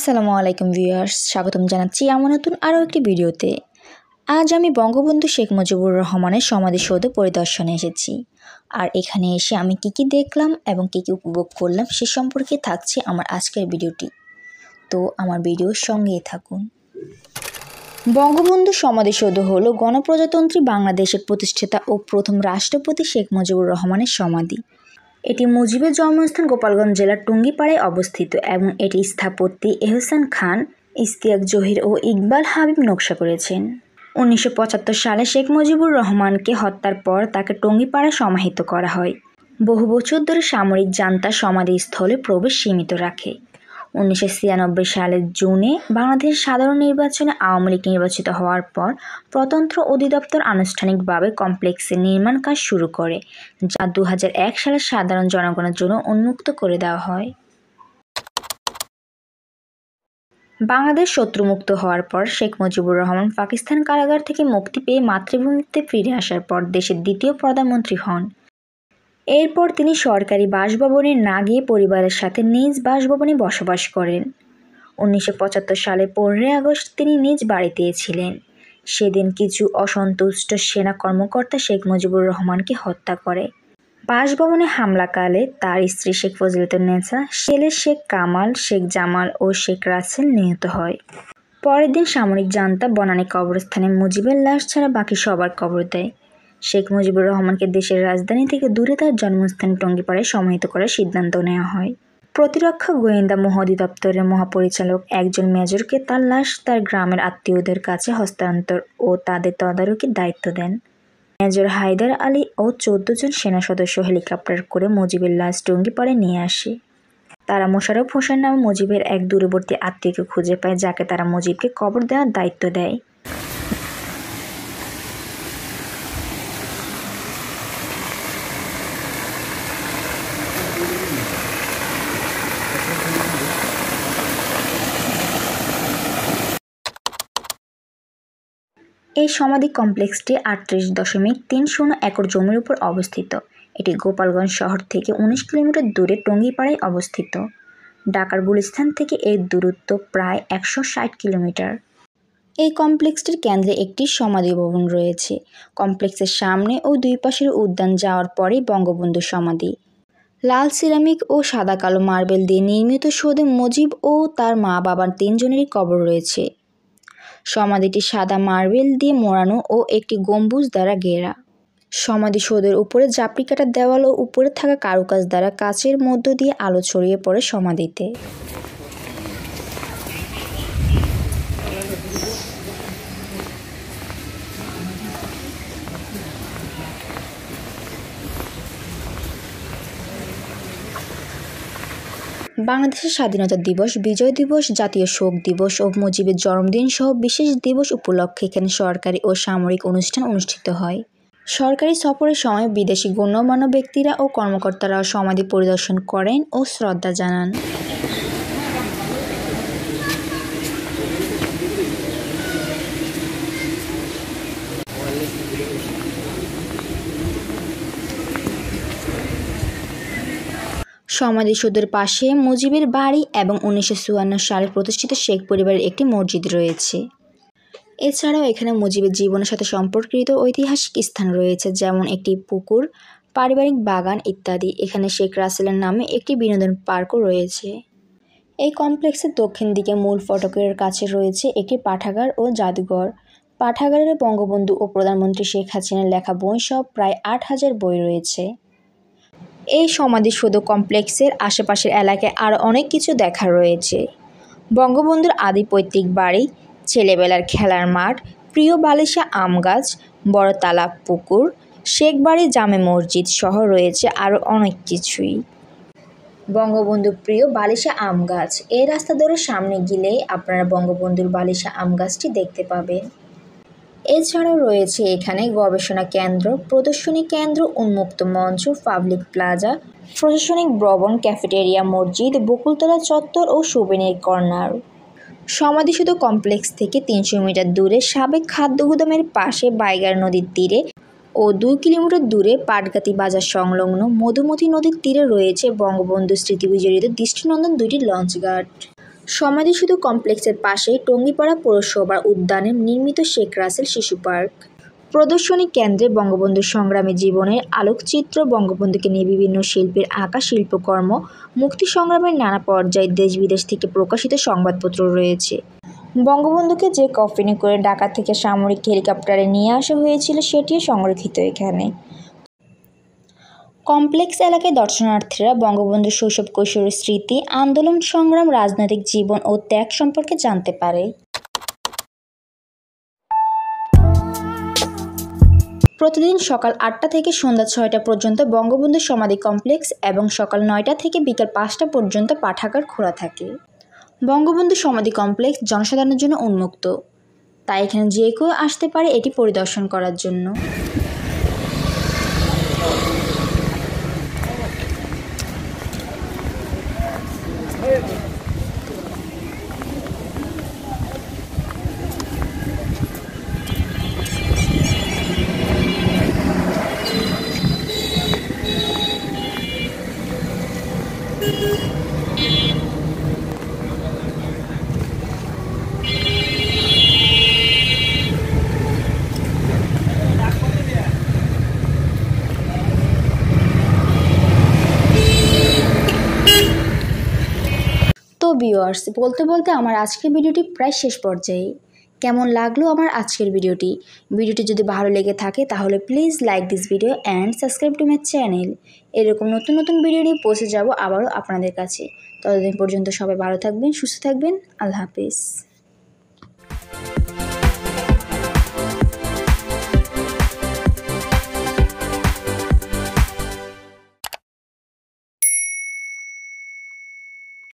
আসসালামু আলাইকুম ভিউয়ার্স, স্বাগতম জানাচ্ছি আমার নতুন আরও একটি ভিডিওতে। আজ আমি বঙ্গবন্ধু শেখ মুজিবুর রহমানের সমাধিসৌধ পরিদর্শনে এসেছি। আর এখানে এসে আমি কি দেখলাম এবং কি উপভোগ করলাম সে সম্পর্কে থাকছে আমার আজকের ভিডিওটি। তো আমার ভিডিওর সঙ্গেই থাকুন। বঙ্গবন্ধু সমাধিসৌধ হলো গণপ্রজাতন্ত্রী বাংলাদেশের প্রতিষ্ঠাতা ও প্রথম রাষ্ট্রপতি শেখ মুজিবুর রহমানের সমাধি। এটি মুজিবের জন্মস্থান গোপালগঞ্জ জেলার টুঙ্গিপাড়ায় অবস্থিত এবং এটি স্থাপত্যি এহসান খান, ইশতিয়াক জহির ও ইকবাল হাবিব নকশা করেছেন। 1975 সালে শেখ মুজিবুর রহমানকে হত্যার পর তাকে টুঙ্গিপাড়ায় সমাহিত করা হয়। বহু বছর ধরে সামরিক জান্তা সমাধিস্থলে প্রবেশ সীমিত রাখে। 1996 সালের জুনে বাংলাদেশ সাধারণ নির্বাচনে আওয়ামী লীগ নির্বাচিত হওয়ার পর প্রতন্ত্র অধিদপ্তর আনুষ্ঠানিকভাবে কমপ্লেক্সের নির্মাণ কাজ শুরু করে, যা 2001 সালে সাধারণ জনগণের জন্য উন্মুক্ত করে দেওয়া হয়। বাংলাদেশ শত্রুমুক্ত হওয়ার পর শেখ মুজিবুর রহমান পাকিস্তান কারাগার থেকে মুক্তি পেয়ে মাতৃভূমিতে ফিরে আসার পর দেশের দ্বিতীয় প্রধানমন্ত্রী হন। এরপর তিনি সরকারি বাসভবনে না গিয়ে পরিবারের সাথে নিজ বাসভবনে বসবাস করেন। 1975 সালে 15 আগস্ট তিনি নিজ বাড়িতে ছিলেন। সেদিন কিছু অসন্তুষ্ট সেনা কর্মকর্তা শেখ মুজিবুর রহমানকে হত্যা করে। বাসভবনে হামলাকালে তার স্ত্রী শেখ ফজিলাতুন্নেছা, ছেলে শেখ কামাল, শেখ জামাল ও শেখ রাসেল নিহত হয়। পরের দিন সামরিক জান্তা বনানী কবরস্থানে মুজিবের লাশ ছাড়া বাকি সবার কবর দেয়। শেখ মুজিবুর রহমানকে দেশের রাজধানী থেকে দূরে তার জন্মস্থান টঙ্গিপাড়ায় সমাহিত করার সিদ্ধান্ত নেওয়া হয়। প্রতিরক্ষা গোয়েন্দা মহাধিদপ্তরের মহাপরিচালক একজন মেজরকে তার লাশ তার গ্রামের আত্মীয়দের কাছে হস্তান্তর ও তাদের তদারকির দায়িত্ব দেন। মেজর হায়দার আলী ও 14 জন সেনা সদস্য হেলিকপ্টার করে মুজিবের লাশ টঙ্গিপাড়ায় নিয়ে আসে। তারা মোশাররফ হোসেন নামে মুজিবের এক দূরবর্তী আত্মীয়কে খুঁজে পায়, যাকে তারা মুজিবকে কবর দেওয়ার দায়িত্ব দেয়। এই সমাধি কমপ্লেক্সটি 38.30 একর জমির উপর অবস্থিত। এটি গোপালগঞ্জ শহর থেকে 19 কিলোমিটার দূরে টঙ্গিপাড়ায় অবস্থিত। ঢাকার গুলিস্তান থেকে এর দূরত্ব প্রায় 160 কিলোমিটার। এই কমপ্লেক্সটির কেন্দ্রে একটি সমাধি ভবন রয়েছে। কমপ্লেক্সের সামনে ও দুই পাশের উদ্যান যাওয়ার পরেই বঙ্গবন্ধু সমাধি। লাল সিরামিক ও সাদা কালো মার্বেল দিয়ে নির্মিত সৌধে মুজিব ও তার মা বাবার 3 জনেরই কবর রয়েছে। সমাধিটি সাদা মার্বেল দিয়ে মোড়ানো ও একটি গম্বুজ দ্বারা ঘেরা। সমাধিসৌধের উপরে জাপড়ি কাটা দেওয়াল ও উপরে থাকা কারুকাজ দ্বারা কাচের মধ্য দিয়ে আলো ছড়িয়ে পড়ে সমাধিতে। বাংলাদেশের স্বাধীনতা দিবস, বিজয় দিবস, জাতীয় শোক দিবস ও মুজিবের জন্মদিন সহ বিশেষ দিবস উপলক্ষে এখানে সরকারি ও সামরিক অনুষ্ঠান অনুষ্ঠিত হয়। সরকারি সফরের সময় বিদেশি গণ্যমান্য ব্যক্তিরা ও কর্মকর্তারাও সমাধি পরিদর্শন করেন ও শ্রদ্ধা জানান। সমাধিসৌধের পাশে মুজিবের বাড়ি এবং 1954 সালে প্রতিষ্ঠিত শেখ পরিবারের একটি মসজিদ রয়েছে। এছাড়াও এখানে মুজিবের জীবনের সাথে সম্পর্কিত ঐতিহাসিক স্থান রয়েছে, যেমন একটি পুকুর, পারিবারিক বাগান ইত্যাদি। এখানে শেখ রাসেলের নামে একটি বিনোদন পার্কও রয়েছে। এই কমপ্লেক্সের দক্ষিণ দিকে মূল ফটকের কাছে রয়েছে একটি পাঠাগার ও জাদুঘর। পাঠাগারে বঙ্গবন্ধু ও প্রধানমন্ত্রী শেখ হাসিনার লেখা বই সহ প্রায় 8000 বই রয়েছে। এই সমাধিসৌধ কমপ্লেক্সের আশেপাশের এলাকায় আরও অনেক কিছু দেখার রয়েছে। বঙ্গবন্ধুর আদি পৈতৃক বাড়ি, ছেলেবেলার খেলার মাঠ, প্রিয় বালিশা আম গাছ, বড় তালাব পুকুর, শেখ বাড়ি জামে মসজিদ সহ রয়েছে আরও অনেক কিছুই। বঙ্গবন্ধুর প্রিয় বালিশা আম গাছ, এই রাস্তা ধরে সামনে গেলেই আপনারা বঙ্গবন্ধুর বালিশা আম গাছটি দেখতে পাবেন। এছাড়াও রয়েছে এখানে গবেষণা কেন্দ্র, প্রদর্শনী কেন্দ্র, উন্মুক্ত মঞ্চ, পাবলিক প্লাজা, প্রশাসনিক ভবন, ক্যাফেটেরিয়া, মসজিদ, বকুলতলা চত্বর ও সুবেনির কর্নার। সমাধিসৌধ কমপ্লেক্স থেকে 300 মিটার দূরে সাবেক খাদ্য গুদামের পাশে বাইগার নদীর তীরে ও 2 কিলোমিটার দূরে পাটগাতি বাজার সংলগ্ন মধুমতি নদীর তীরে রয়েছে বঙ্গবন্ধু স্মৃতি বিজড়িত দৃষ্টিনন্দন 2টি লঞ্চ ঘাট। সমাধিসৌধ কমপ্লেক্সের পাশেই টঙ্গীপাড়া পৌরসভার উদ্যানে নির্মিত শেখ রাসেল শিশু পার্ক। প্রদর্শনী কেন্দ্রে বঙ্গবন্ধু সংগ্রামী জীবনের আলোকচিত্র, বঙ্গবন্ধুকে নিয়ে বিভিন্ন শিল্পীর আঁকা শিল্পকর্ম, মুক্তি সংগ্রামের নানা পর্যায়ে দেশ বিদেশ থেকে প্রকাশিত সংবাদপত্র রয়েছে। বঙ্গবন্ধুকে যে কফিনে করে ঢাকা থেকে সামরিক হেলিকপ্টারে নিয়ে আসা হয়েছিল সেটিও সংরক্ষিত এখানে। কমপ্লেক্স এলাকায় দর্শনার্থীরা বঙ্গবন্ধুর শৈশব কৈশোরের স্মৃতি, আন্দোলন সংগ্রাম, রাজনৈতিক জীবন ও ত্যাগ সম্পর্কে জানতে পারে। প্রতিদিন সকাল ৮টা থেকে সন্ধ্যা ৬টা পর্যন্ত বঙ্গবন্ধু সমাধি কমপ্লেক্স এবং সকাল ৯টা থেকে বিকাল ৫টা পর্যন্ত পাঠাগার খোলা থাকে। বঙ্গবন্ধু সমাধি কমপ্লেক্স জনসাধারণের জন্য উন্মুক্ত, তাই এখানে যে কেউ আসতে পারে এটি পরিদর্শন করার জন্য। তো ভিউয়ার্স, বলতে বলতে আমার আজকের ভিডিওটি প্রায় শেষ পর্যায়ে। কেমন লাগলো আমার আজকের ভিডিওটি যদি ভালো লেগে থাকে তাহলে please like this video and subscribe to my channel. এরকম নতুন নতুন ভিডিও নিয়ে পৌঁছে যাব আবারও আপনাদের কাছে। ততদিন পর্যন্ত সবাই ভালো থাকবেন, সুস্থ থাকবেন। আল্লাহ হাফেজ।